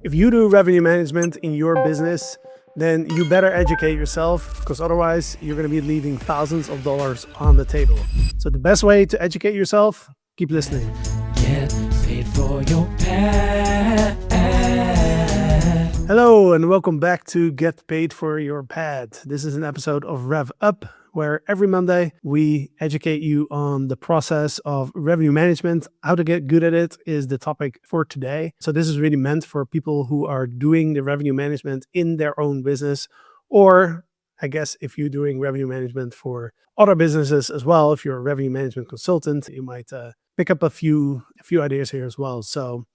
If you do revenue management in your business, then you better educate yourself, because otherwise you're going to be leaving thousands of dollars on the table. So the best way to educate yourself, keep listening. Get paid for your pad. Hello and welcome back to Get Paid for Your Pad. This is an episode of Rev Up, where every Monday we educate you on the process of revenue management. How to get good at it is the topic for today. So this is really meant for people who are doing the revenue management in their own business, or I guess if you're doing revenue management for other businesses as well, if you're a revenue management consultant, you might pick up a few ideas here as well.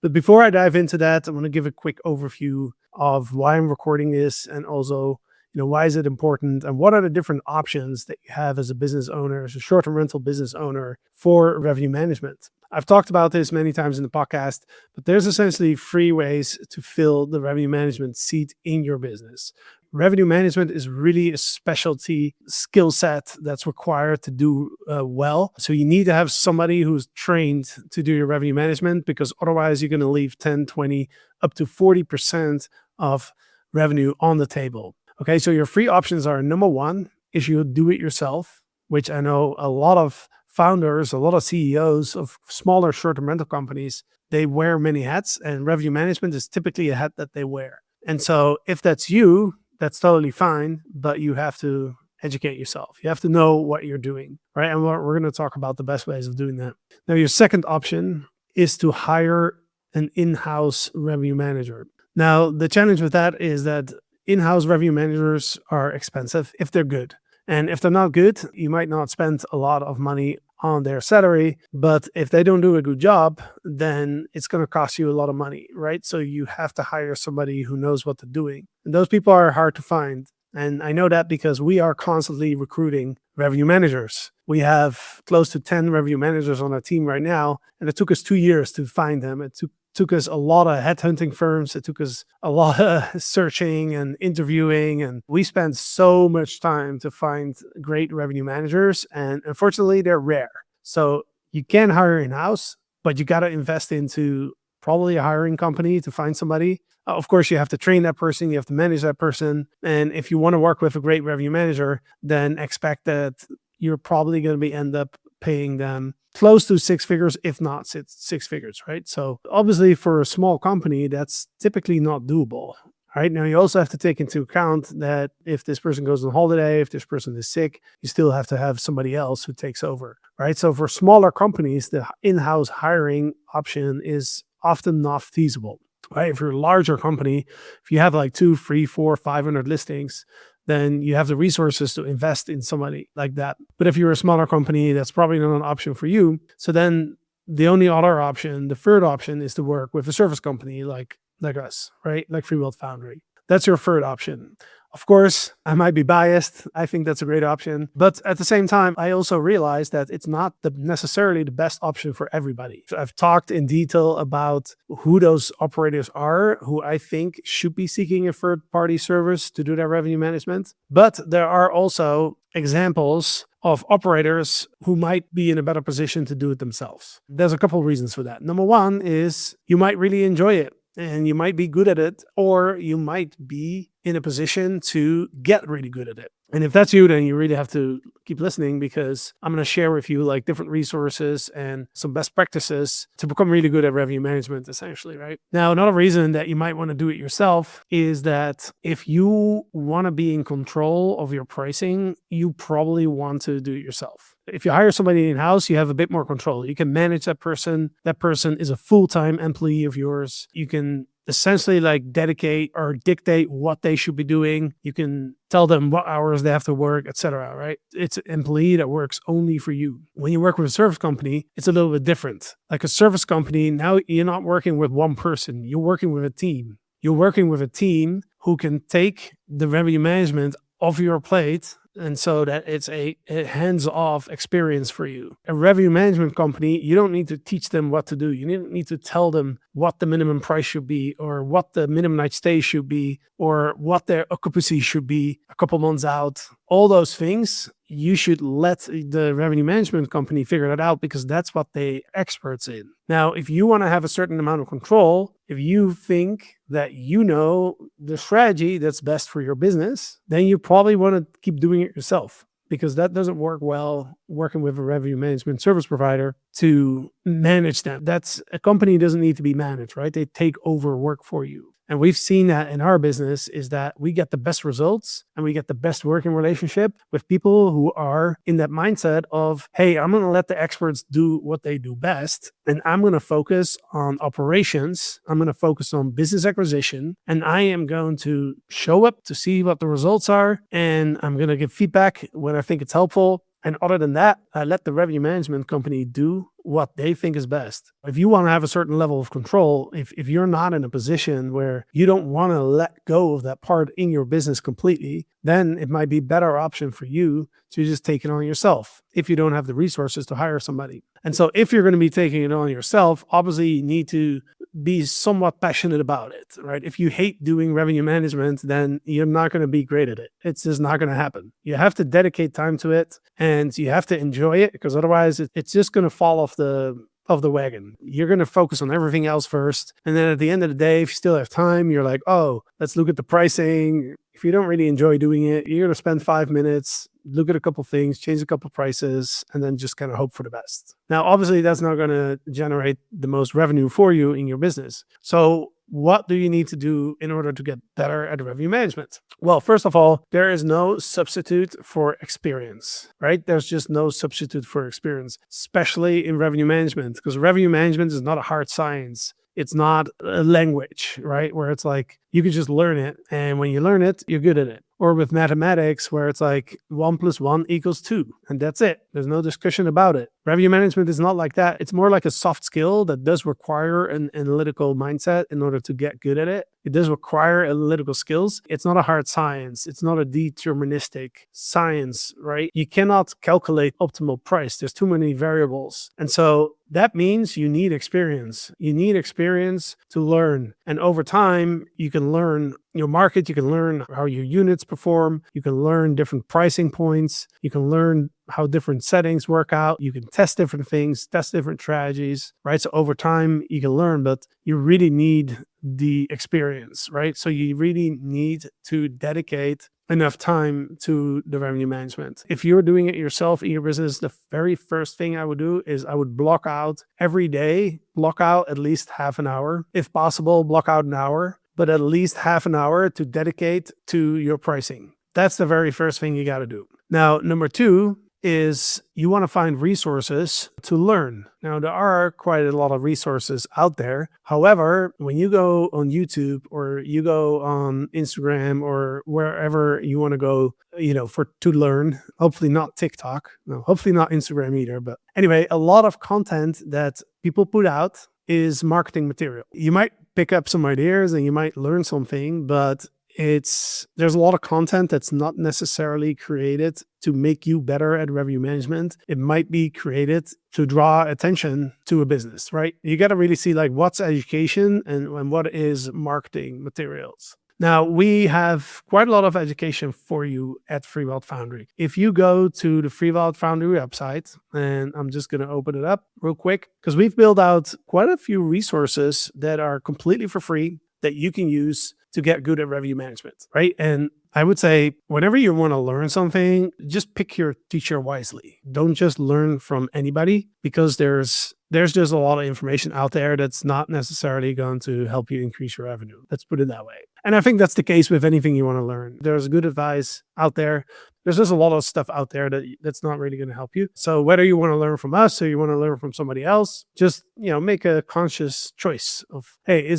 But before I dive into that, I want to give a quick overview of why I'm recording this, and also, why is it important, and what are the different options that you have as a business owner, as a short-term rental business owner, for revenue management. I've talked about this many times in the podcast, but there's essentially 3 ways to fill the revenue management seat in your business. Revenue management is really a specialty skill set that's required to do well. So you need to have somebody who's trained to do your revenue management, because otherwise you're going to leave 10, 20, up to 40% of revenue on the table. Okay, so your 3 options are: number 1 is you do it yourself, which I know a lot of founders, a lot of CEOs of smaller short-term rental companies, they wear many hats, and revenue management is typically a hat that they wear. And so if that's you, that's totally fine, but you have to educate yourself. You have to know what you're doing, right? And we're going to talk about the best ways of doing that. Now, your second option is to hire an in-house revenue manager. Now, the challenge with that is that in-house revenue managers are expensive if they're good. And if they're not good, you might not spend a lot of money on their salary, but if they don't do a good job, then it's going to cost you a lot of money, right? So you have to hire somebody who knows what they're doing. And those people are hard to find. And I know that because we are constantly recruiting revenue managers. We have close to 10 revenue managers on our team right now, and it took us 2 years to find them. It took us a lot of headhunting firms. It took us a lot of searching and interviewing, and we spent so much time to find great revenue managers, and unfortunately they're rare. So you can hire in-house, but you got to invest into probably a hiring company to find somebody. Of course, you have to train that person, you have to manage that person, and if you want to work with a great revenue manager, then expect that you're probably going to end up paying them close to 6 figures, if not 6 figures, right? So obviously for a small company, that's typically not doable, right? Now you also have to take into account that if this person goes on holiday, if this person is sick, you still have to have somebody else who takes over, right? So for smaller companies, the in-house hiring option is often not feasible, right? If you're a larger company, if you have like 2, 3, 4, 500 listings, then you have the resources to invest in somebody like that. But if you're a smaller company, that's probably not an option for you. So then the only other option, the third option, is to work with a service company like us, right? Like Freewyld, Foundry. That's your third option. Of course, I might be biased. I think that's a great option. But at the same time, I also realize that it's not necessarily the best option for everybody. So I've talked in detail about who those operators are, who I think should be seeking a third-party service to do their revenue management. But there are also examples of operators who might be in a better position to do it themselves. There's a couple of reasons for that. Number 1 is you might really enjoy it, and you might be good at it, or you might be in a position to get really good at it. And if that's you, then you really have to keep listening, because I'm going to share with you like different resources and some best practices to become really good at revenue management, essentially, right? Now, another reason that you might want to do it yourself is that if you want to be in control of your pricing, you probably want to do it yourself. If you hire somebody in-house, you have a bit more control. You can manage that person. That person is a full-time employee of yours. You can essentially like dedicate or dictate what they should be doing. You can tell them what hours they have to work, etc., right? It's an employee that works only for you. When you work with a service company, it's a little bit different. Like a service company, now you're not working with one person. You're working with a team. You're working with a team who can take the revenue management off your plate, and so that it's a hands-off experience for you. A revenue management company, you don't need to teach them what to do. You don't need to tell them what the minimum price should be, or what the minimum night stay should be, or what their occupancy should be a couple months out. All those things, you should let the revenue management company figure that out, because that's what they're experts in. Now, if you want to have a certain amount of control, If you think that you know the strategy that's best for your business, then you probably want to keep doing it yourself, because that doesn't work well working with a revenue management service provider to manage them. A company doesn't need to be managed, right? They take over work for you. And we've seen that in our business, is that we get the best results and we get the best working relationship with people who are in that mindset of, hey, I'm going to let the experts do what they do best. And I'm going to focus on operations. I'm going to focus on business acquisition. And I am going to show up to see what the results are. And I'm going to give feedback when I think it's helpful. And other than that, I let the revenue management company do what they think is best. If you want to have a certain level of control, if you're not in a position where you don't want to let go of that part in your business completely, then it might be a better option for you to just take it on yourself if you don't have the resources to hire somebody. And so if you're going to be taking it on yourself, obviously you need to be somewhat passionate about it, right? If you hate doing revenue management, then you're not going to be great at it. It's just not going to happen. You have to dedicate time to it and you have to enjoy it, because otherwise it's just going to fall off the wagon. You're going to focus on everything else first. And then at the end of the day, if you still have time, you're like, oh, let's look at the pricing. If you don't really enjoy doing it, you're going to spend 5 minutes, look at a couple things, change a couple prices, and then just kind of hope for the best. Now, obviously, that's not going to generate the most revenue for you in your business. So what do you need to do in order to get better at revenue management? Well, first of all, there is no substitute for experience, right? There's just no substitute for experience, especially in revenue management, because revenue management is not a hard science. It's not a language, right? Where it's like, you can just learn it. And when you learn it, you're good at it. Or with mathematics, where it's like 1 + 1 = 2. And that's it. There's no discussion about it. Revenue management is not like that. It's more like a soft skill that does require an analytical mindset in order to get good at it. It does require analytical skills. It's not a hard science. It's not a deterministic science, right? You cannot calculate optimal price. There's too many variables. And so that means you need experience. You need experience to learn. And over time, you can learn your market. You can learn how your units perform. You can learn different pricing points. You can learn how different settings work out. You can test different things, test different strategies, right? So over time, you can learn, but you really need the experience, right? So you really need to dedicate enough time to the revenue management. If you're doing it yourself in your business, the very first thing I would do is I would block out every day, block out at least half an hour. If possible, block out an hour, but at least half an hour to dedicate to your pricing. That's the very first thing you got to do. Now, number 2 is you want to find resources to learn. Now, there are quite a lot of resources out there. However, when you go on YouTube or you go on Instagram or wherever you want to go, to learn, hopefully not TikTok, no, hopefully not Instagram either. But anyway, a lot of content that people put out is marketing material. You might pick up some ideas and you might learn something, but there's a lot of content that's not necessarily created to make you better at revenue management. It might be created to draw attention to a business, right? You got to really see like what's education and what is marketing materials. Now, we have quite a lot of education for you at Freewyld Foundry. If you go to the Freewyld Foundry website, and I'm just going to open it up real quick, because we've built out quite a few resources that are completely for free that you can use to get good at revenue management, right? And I would say whenever you want to learn something, just pick your teacher wisely. Don't just learn from anybody, because there's just a lot of information out there that's not necessarily going to help you increase your revenue. Let's put it that way. And I think that's the case with anything you want to learn. There's good advice out there. There's just a lot of stuff out there that's not really going to help you. So whether you want to learn from us or you want to learn from somebody else, just, make a conscious choice of, hey,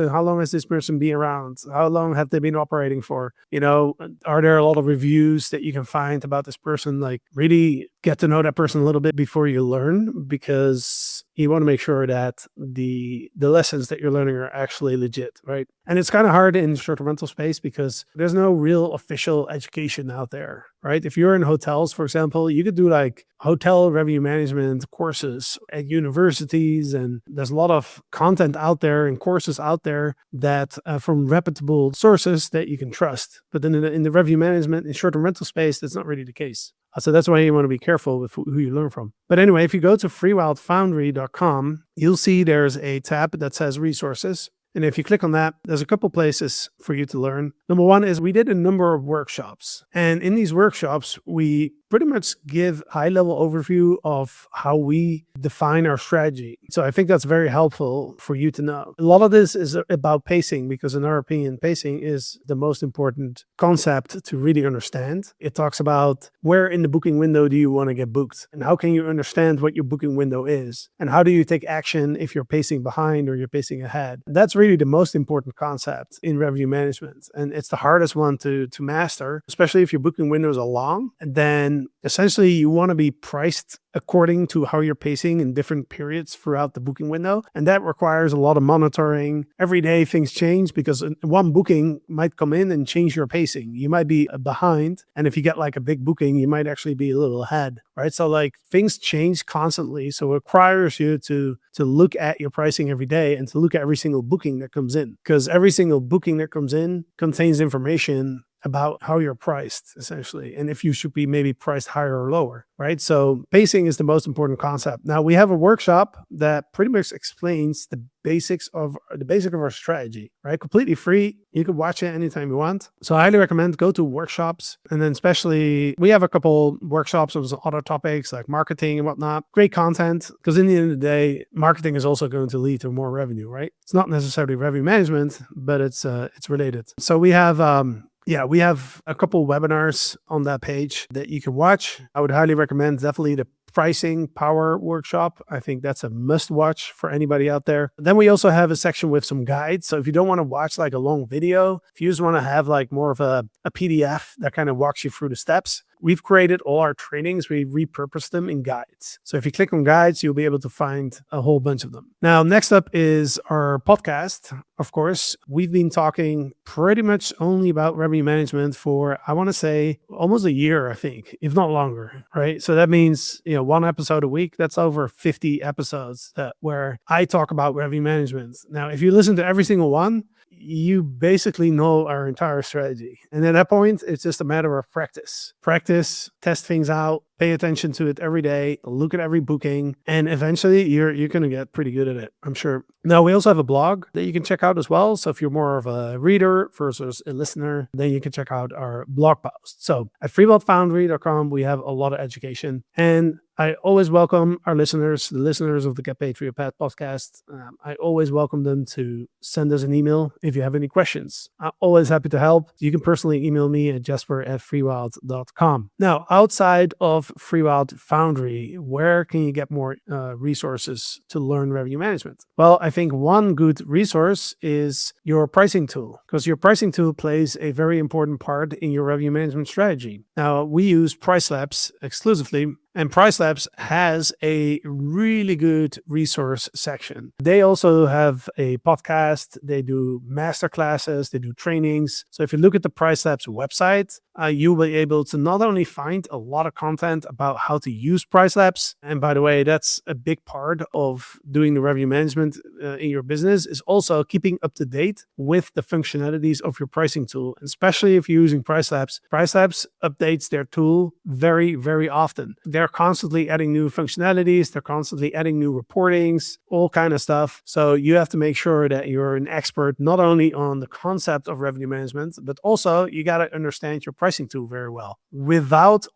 how long has this person been around? How long have they been operating for? Are there a lot of reviews that you can find about this person? Like, really get to know that person a little bit before you learn, because you want to make sure that the lessons that you're learning are actually legit, right? And it's kind of hard in short-term rental space because there's no real official education out there, right? If you're in hotels, for example, you could do like hotel revenue management courses at universities, and there's a lot of content out there and courses out there that from reputable sources that you can trust. But then in the revenue management in short-term rental space, that's not really the case. So that's why you want to be careful with who you learn from. But anyway, if you go to freewildfoundry.com, you'll see there's a tab that says resources. And if you click on that, there's a couple places for you to learn. Number one is we did a number of workshops. And in these workshops, we pretty much give high-level overview of how we define our strategy. So I think that's very helpful for you to know. A lot of this is about pacing because in our opinion, pacing is the most important concept to really understand. It talks about where in the booking window do you want to get booked and how can you understand what your booking window is and how do you take action if you're pacing behind or you're pacing ahead. That's really the most important concept in revenue management. And it's the hardest one to master, especially if your booking windows are long. And then essentially you want to be priced according to how you're pacing in different periods throughout the booking window. And that requires a lot of monitoring. Every day things change because one booking might come in and change your pacing. You might be behind. And if you get like a big booking, you might actually be a little ahead, right? So like things change constantly. So it requires you to look at your pricing every day and to look at every single booking that comes in, because every single booking that comes in contains information about how you're priced, essentially, and if you should be maybe priced higher or lower, right? So pacing is the most important concept. Now, we have a workshop that pretty much explains the basic of our strategy, right? Completely free. You can watch it anytime you want. So I highly recommend go to workshops. And then especially, we have a couple workshops on other topics like marketing and whatnot. Great content, because in the end of the day, marketing is also going to lead to more revenue, right? It's not necessarily revenue management, but it's related. So we have we have a couple webinars on that page that you can watch. I would highly recommend definitely the pricing power workshop. I think that's a must watch for anybody out there. Then we also have a section with some guides. So if you don't want to watch like a long video, if you just want to have like more of a PDF that kind of walks you through the steps, we've created all our trainings. We repurposed them in guides. So if you click on guides, you'll be able to find a whole bunch of them. Now, next up is our podcast. Of course, we've been talking pretty much only about revenue management for, I want to say, almost a year, I think, if not longer, right? So that means, one episode a week. That's over 50 episodes where I talk about revenue management. Now, if you listen to every single one, you basically know our entire strategy. And at that point, it's just a matter of practice. Practice, test things out, pay attention to it every day, look at every booking, and eventually you're going to get pretty good at it, I'm sure. Now, we also have a blog that you can check out as well. So if you're more of a reader versus a listener, then you can check out our blog post. So at freewildfoundry.com, we have a lot of education. And I always welcome our listeners, the listeners of the Get Paid for Your Pet podcast. I always welcome them to send us an email if you have any questions. I'm always happy to help. You can personally email me at jasper@freewyld.com. Now, outside of Freewyld Foundry, where can you get more resources to learn revenue management? Well, I think one good resource is your pricing tool, because your pricing tool plays a very important part in your revenue management strategy. Now, we use Price Labs exclusively, and Price Labs has a really good resource section. They also have a podcast. They do master classes. They do trainings. So if you look at the Price Labs website, you'll be able to not only find a lot of content about how to use Price Labs, and by the way, that's a big part of doing the revenue management in your business, is also keeping up to date with the functionalities of your pricing tool. Especially if you're using Price Labs. Price Labs updates their tool very, very often. They're constantly adding new functionalities. They're constantly adding new reportings, all kind of stuff. So you have to make sure that you're an expert, not only on the concept of revenue management, but also you got to understand your pricing tool very well.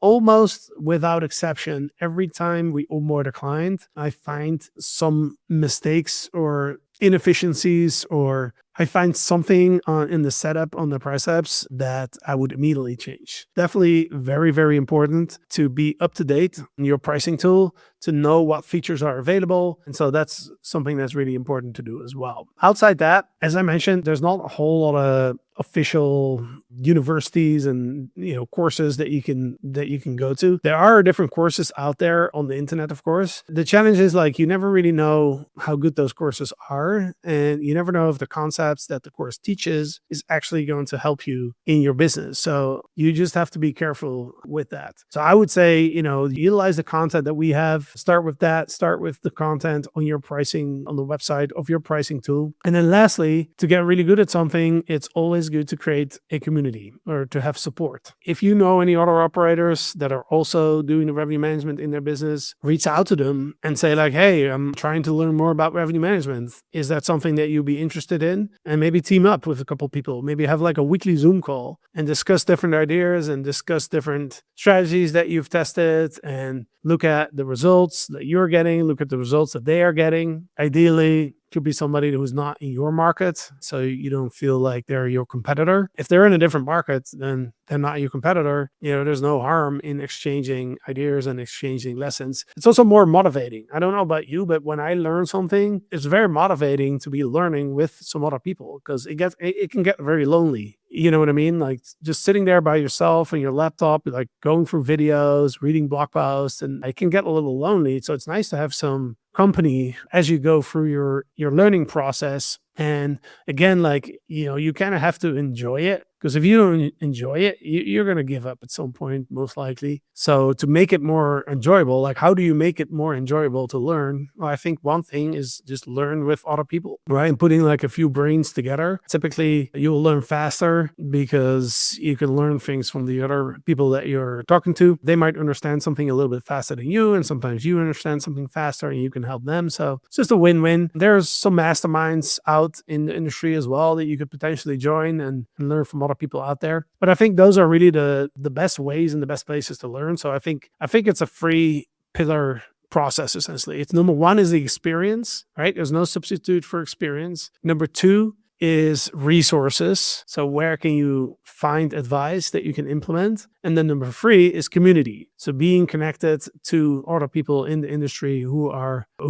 Almost without exception, every time we onboard a client, I find some mistakes or inefficiencies, or I find something in the setup on the Price Labs that I would immediately change. Definitely very, very important to be up to date on your pricing tool, to know what features are available. And so that's something that's really important to do as well. Outside that, as I mentioned, there's not a whole lot of official universities and courses that you can go to. There are different courses out there on the internet, of course. The challenge is you never really know how good those courses are, and you never know if the concepts that the course teaches is actually going to help you in your business. So you just have to be careful with that. So I would say, utilize the content that we have Start with that. Start with the content on your pricing, on the website of your pricing tool. And then lastly, to get really good at something, it's always good to create a community or to have support. If you know any other operators that are also doing the revenue management in their business, reach out to them and say like, hey, I'm trying to learn more about revenue management. Is that something that you'd be interested in? And maybe team up with a couple of people. Maybe have like a weekly Zoom call and discuss different ideas and discuss different strategies that you've tested and look at the results that you're getting, look at the results that they are getting. Ideally, could be somebody who's not in your market, so you don't feel like they're your competitor. If they're in a different market, then they're not your competitor. There's no harm in exchanging ideas and exchanging lessons. It's also more motivating. I don't know about you, but when I learn something, it's very motivating to be learning with some other people because it can get very lonely. You know what I mean? Like just sitting there by yourself on your laptop, like going through videos, reading blog posts, and it can get a little lonely. So it's nice to have some company as you go through your learning process. And again, like, you kind of have to enjoy it, because if you don't enjoy it, you're going to give up at some point, most likely. So to make it more enjoyable, like how do you make it more enjoyable to learn? Well, I think one thing is just learn with other people, right? And putting like a few brains together. Typically, you'll learn faster because you can learn things from the other people that you're talking to. They might understand something a little bit faster than you, and sometimes you understand something faster and you can help them. So it's just a win-win. There's some masterminds out in the industry as well that you could potentially join and learn from other people out there. But I think those are really the best ways and the best places to learn. So I think it's a 3-pillar process essentially. It's number 1 is the experience, right? There's no substitute for experience. Number 2 is resources. So where can you find advice that you can implement? And then number 3 is community. So being connected to other people in the industry who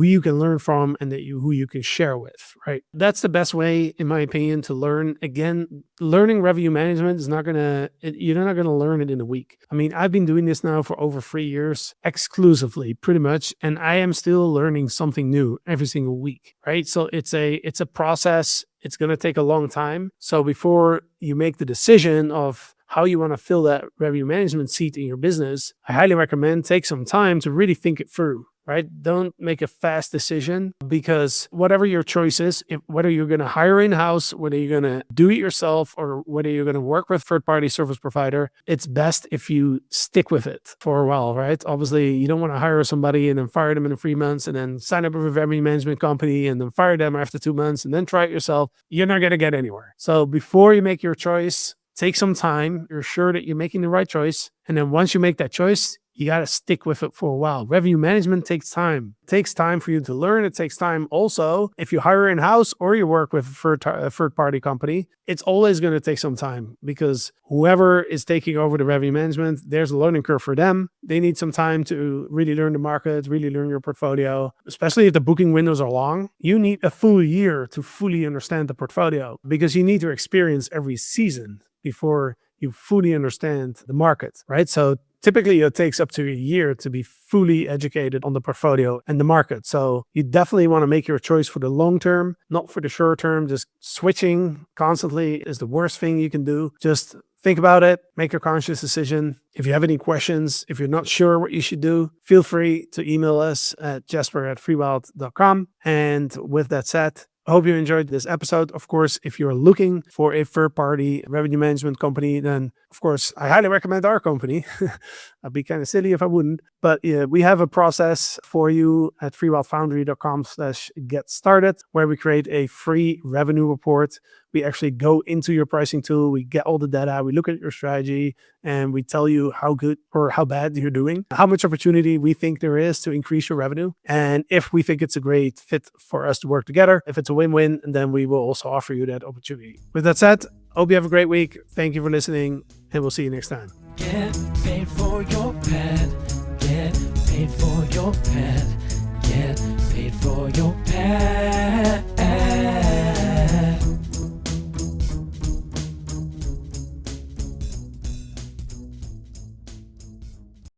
you can learn from and who you can share with, right? That's the best way, in my opinion, to learn. Again, learning revenue management is you're not going to learn it in a week. I mean, I've been doing this now for over 3 years exclusively, pretty much, and I am still learning something new every single week, right? So it's a process. It's going to take a long time. So before you make the decision of how you want to fill that revenue management seat in your business, I highly recommend take some time to really think it through, right? Don't make a fast decision, because whatever your choice is, whether you're going to hire in-house, whether you're going to do it yourself, or whether you're going to work with third-party service provider, it's best if you stick with it for a while, right? Obviously, you don't want to hire somebody and then fire them in 3 months and then sign up with a revenue management company and then fire them after 2 months and then try it yourself. You're not going to get anywhere. So before you make your choice, take some time. You're sure that you're making the right choice. And then once you make that choice, you got to stick with it for a while. Revenue management takes time. It takes time for you to learn. It takes time also if you hire in-house or you work with a third-party company. It's always going to take some time, because whoever is taking over the revenue management, there's a learning curve for them. They need some time to really learn the market, really learn your portfolio, especially if the booking windows are long. You need a full year to fully understand the portfolio, because you need to experience every season before you fully understand the market, right? So typically it takes up to a year to be fully educated on the portfolio and the market. So you definitely want to make your choice for the long term, not for the short term. Just switching constantly is the worst thing you can do. Just think about it, make a conscious decision. If you have any questions, if you're not sure what you should do, feel free to email us at jasper@freewyld.com. And with that said, I hope you enjoyed this episode. Of course, if you're looking for a third-party revenue management company, then of course, I highly recommend our company. I'd be kind of silly if I wouldn't. But yeah, we have a process for you at freewildfoundry.com/get started, where we create a free revenue report. We actually go into your pricing tool, we get all the data, we look at your strategy, and we tell you how good or how bad you're doing, how much opportunity we think there is to increase your revenue, and if we think it's a great fit for us to work together. If it's a win-win, then we will also offer you that opportunity. With that said, hope you have a great week. Thank you for listening, and we'll see you next time. Get paid for your pad. Get paid for your pad. Get paid for your pad.